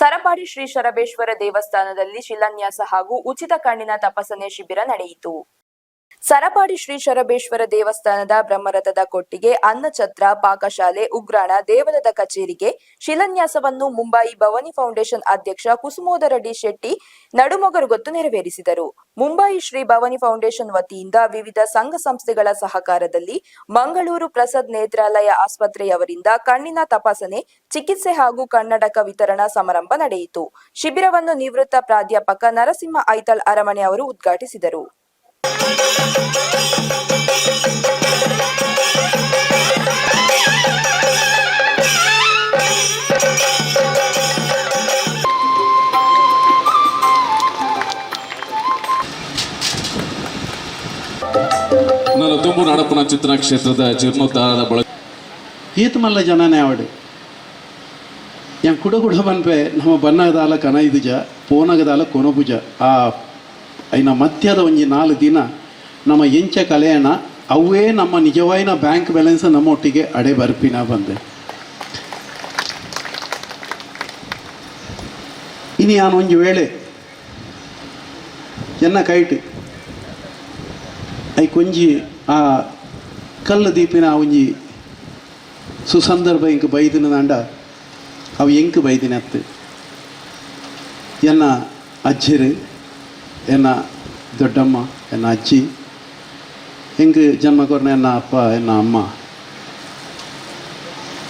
ಸರಪಾಡಿ ಶ್ರೀ ಶರಬೇಶ್ವರ ದೇವಸ್ಥಾನದಲ್ಲಿ ಶಿಲಾನ್ಯಾಸ ಹಾಗೂ ಉಚಿತ ಕಣ್ಣಿನ ತಪಾಸಣೆ ಶಿಬಿರ ನಡೆಯಿತು. ಸರಪಾಡಿ ಶ್ರೀ ಶರಬೇಶ್ವರ ದೇವಸ್ಥಾನದ ಬ್ರಹ್ಮರಥದ ಕೊಟ್ಟಿಗೆ, ಅನ್ನಛತ್ರ, ಪಾಕಶಾಲೆ, ಉಗ್ರಾಣ, ದೇವಲದ ಕಚೇರಿಗೆ ಶಿಲಾನ್ಯಾಸವನ್ನು ಮುಂಬಯಿ ಭವಾನಿ ಫೌಂಡೇಶನ್ ಅಧ್ಯಕ್ಷ ಕುಸುಮೋದರ ಡಿ ಶೆಟ್ಟಿ ನಡುಮೊಗರುಗೊತ್ತು ನೆರವೇರಿಸಿದರು. ಮುಂಬಯಿ ಶ್ರೀ ಭವಾನಿ ಫೌಂಡೇಶನ್ ವತಿಯಿಂದ ವಿವಿಧ ಸಂಘ ಸಂಸ್ಥೆಗಳ ಸಹಕಾರದಲ್ಲಿ ಮಂಗಳೂರು ಪ್ರಸಾದ್ ನೇತ್ರಾಲಯ ಆಸ್ಪತ್ರೆಯವರಿಂದ ಕಣ್ಣಿನ ತಪಾಸಣೆ, ಚಿಕಿತ್ಸೆ ಹಾಗೂ ಕನ್ನಡಕ ವಿತರಣಾ ಸಮಾರಂಭ ನಡೆಯಿತು. ಶಿಬಿರವನ್ನು ನಿವೃತ್ತ ಪ್ರಾಧ್ಯಾಪಕ ನರಸಿಂಹ ಐತಾಳ್ ಅರಮನೆ ಅವರು ಉದ್ಘಾಟಿಸಿದರು. ನನ್ನ ತುಂಬು ನಾಡಪ್ಪನ ಚಿತ್ರ ಕ್ಷೇತ್ರದ ಜೀರ್ಣೋದ್ಧಾರದ ಬಳಕ ಈತ ಮಲ್ಲ ಜನನೇ ಆವಡು yang kuda banpe nama bannagadaala kanaiduja ponagadaala konobuja ಆ ಐನ ಮಧ್ಯದ ಒಂಜಿ 4 ದಿನ ನಮ್ಮ ಎಂಚ ಕಲೆಯಣ ಅವೇ ನಮ್ಮ ನಿಜವಾಯಿನ ಬ್ಯಾಂಕ್ ಬ್ಯಾಲೆನ್ಸ್ ನಮ್ಮೊಟ್ಟಿಗೆ ಅಡೆ ಬರ್ಪಿನ ಬಂದೆ. ಇನಿ ನಾನು ಒಂಜಿ ವೇಳೆ ಎನ್ನ ಕೈಟ್ ಐ ಕೊಂಜಿ ಆ ಕಲ್ಲು ದೀಪಿನ ಒಂಜಿ ಸುಸಂದರ್ಭ ಇಂಕ ಬೈದಿನ ದಂಡ ಅವು ಎಂಕ್ ಬೈದಿನ ಅತ್ತು ಎನ್ನ ಅಜ್ಜಿರು ಎನ್ನ ದೊಡ್ಡಮ್ಮ ಎನ್ನ ಅಜ್ಜಿ ಹೆಂಗೆ ಜನ್ಮ ಕೊರ್ನ ಎನ್ನ ಅಪ್ಪ ಎನ್ನ ಅಮ್ಮ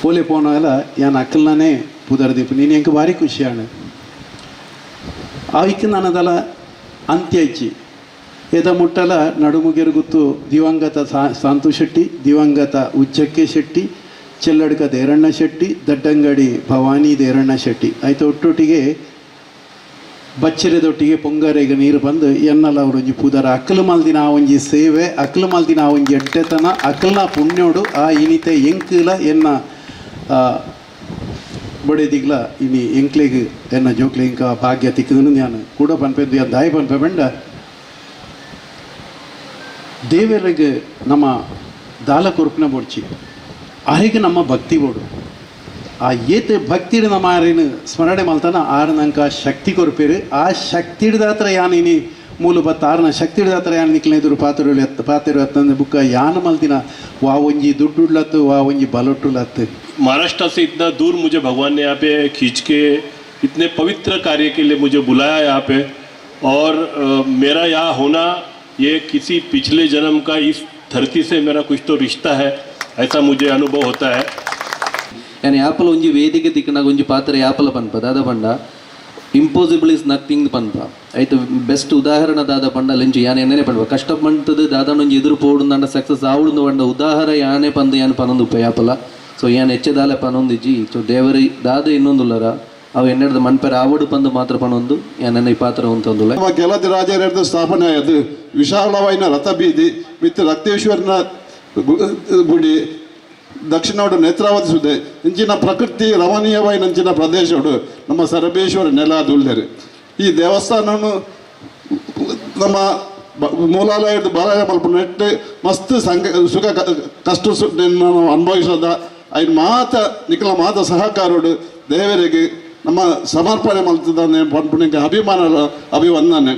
ಪೋಲೆ ಪೋನಲ್ಲ ಯಾನ ಅಕ್ಕಲ್ನೇ ಪುದರ್ದೀಪ ನೀನು ಹೆಂಗೆ ಭಾರಿ ಖುಷಿಯಾಣ ಆಯ್ಕೆ ನನ್ನದಲ್ಲ ಅಂತ್ಯ ಇಚ್ಚಿ ಎದ ಮುಟ್ಟಲ ನಡುಮುಗೆರು ಗುತ್ತು ದಿವಂಗತ ಸಾಂತು ಶೆಟ್ಟಿ, ದಿವಂಗತ ಉಚ್ಚಕ್ಕೆ ಶೆಟ್ಟಿ, ಚೆಲ್ಲಡ್ಕ ದೇರಣ್ಣ ಶೆಟ್ಟಿ, ದಡ್ಡಂಗಡಿ ಭವಾನಿ ದೇರಣ್ಣ ಶೆಟ್ಟಿ ಆಯ್ತು ಒಟ್ಟೊಟ್ಟಿಗೆ ಬಚ್ಚರೆದೊಟ್ಟಿಗೆ ಪೊಂಗರೆಗೆ ನೀರು ಬಂದು ಎನ್ನಲ್ಲ ಅವರು ಒಂಜಿ ಪೂದರ ಅಕ್ಕಲು ಮಲ್ದಿನ ಆ ಒಂಜಿ ಸೇವೆ, ಅಕ್ಕಲು ಮಲ್ದಿನ ಆ ಒಂಜಿ ಎಡ್ಡೆತನ, ಅಕ್ಕಲ್ನ ಪುಣ್ಯೋಡು ಆ ಇನಿತೆ ಎಂಕಲ ಎನ್ನ ಬಡೇದಿಗ್ಲ ಇನಿ ಎಂಕ್ಲೆಗೆ ಎನ್ನ ಜೋಕ್ಲೆ ಇಂಕ ಭಾಗ್ಯ ತಿಕ್ಕದನು ನಾನು ಕೂಡ ಪನ್ಪೆಂದು ಯಾ ದಾಯಿ ಪನ್ಪೆ ಬಂಡ ದೇವರಿಗೆ ನಮ್ಮ ದಾಲ ಕೊರ್ಪಿನ ಬೋಡ್ಚಿ ಆರಿಗೆ ನಮ್ಮ ಭಕ್ತಿ ಬೋಡು ಆ ಏತ ಭಕ್ತಿಡ್ ನಮ್ಮ ಆರೇನು ಸ್ಮರಣೆ ಮಲ್ತಾನ ಆರು ನಂಕ ಶಕ್ತಿ ಕೊರ್ಪೇರು ಆ ಶಕ್ತಿ ಹಿಡ್ದಾತ್ರ ಯಾನು ಇನಿ ಮೂಲ ಬತ್ತ ಆರನ ಶಕ್ತಿ ಹಿಡ್ದಾತ್ರ ಯಾನು ನಿಕ್ಲ ಎದುರು ಪಾತಿರು ಎತ್ತಂದ್ರೆ ಬುಕ್ಕ ಯಾನು ಮಲ್ತಿನ ವಾ ಒಂಜಿ ದುಡ್ಡುಡ್ಲತ್ತು ವಾ ಒಂಜಿ ಬಲೊಟ್ಟುಲತ್ತು. महाराष्ट्र से इतना दूर मुझे भगवान ने यहाँ पे खींच के इतने पवित्र कार्य के लिए मुझे बुलाया यहाँ पे और मेरा यहाँ होना ये किसी पिछले जन्म का इस धरती से मेरा कुछ तो रिश्ता है, ऐसा मुझे अनुभव होता है. यानी यापल उंजी वेदिके तिक्कना उंजी पात्र यापल पन्प दादा पंड ಇಂಪಾಸಿಬಲ್ ಇಸ್ ನಥಿಂಗ್ ಪನ್ಪ ಆಯ್ತು ಬೆಸ್ಟ್ ಉದಾಹರಣ ದಾದ ಪಂಡ ಲೆಂಚು ಯಾನ್ ಎನ್ನೇ ಪಂಡ ಕಷ್ಟ ಪಂಟದು ದಾದಾನೊಂಜಿ ಎದುರು ಪೋಡುಂದಂಡ ಸಕ್ಸಸ್ ಆವಡುಂದು ಪಂಡ ಉದಾಹರ ಯಾನೇ ಪಂದು ಯಾನ್ ಪನೊಂದು ಯಾಪಲ ಸೊ ಯಾನ್ ಹೆಚ್ಚದಾಲೆ ಪನೊಂದಿಜಿ ಸೊ ದೇವರಿ ದಾದ ಇನ್ನೊಂದುಲ್ಲರ ಅವು ಎನ್ನೆಡ್ದು ಮನ್ಪೆರ ಆವಡು ಪಂದು ಮಾತ್ರ ಪನೊಂದು ಯಾನ್ ಈ ಪಾತ್ರ ಉಂತೊಂದುಲ್ಲ. ಕೆಲದಿ ರಾಜರ ಸ್ಥಾಪನೆ ಆಯ್ತು ವಿಶಾಲವಾಯಿನ ರಥ ಬೀದಿ ಮಿತ್ ರಕ್ತೇಶ್ವರನ ಗುಡಿ ದಕ್ಷಿಣೋಡು ನೇತ್ರಾವತಿ ಸುದೆ ಇಂಚಿನ ಪ್ರಕೃತಿ ರಮಣೀಯವಾಗಿ ನಂಚಿನ ಪ್ರದೇಶೋಡು ನಮ್ಮ ಸರಬೇಶ್ವರ ನೆಲ ದುಳ್ಳೆರು. ಈ ದೇವಸ್ಥಾನವನ್ನು ನಮ್ಮ ಮೂಲಾಲಯದ ಬಾಲಯ ಮಲ್ಪ ನೆಟ್ಟು ಮಸ್ತ್ ಸುಖ ಕಷ್ಟ ನಾವು ಅನುಭವಿಸೋದ ಐದು ಮಾತ ನಿಖಲ ಮಾತ ಸಹಕಾರೋಡು ದೇವರಿಗೆ ನಮ್ಮ ಸಮರ್ಪಣೆ ಮಲ್ತದಾನೆ ಪಂಪುಣಿಗೆ ಅಭಿಮಾನ ಅಭಿವಂದನೆ.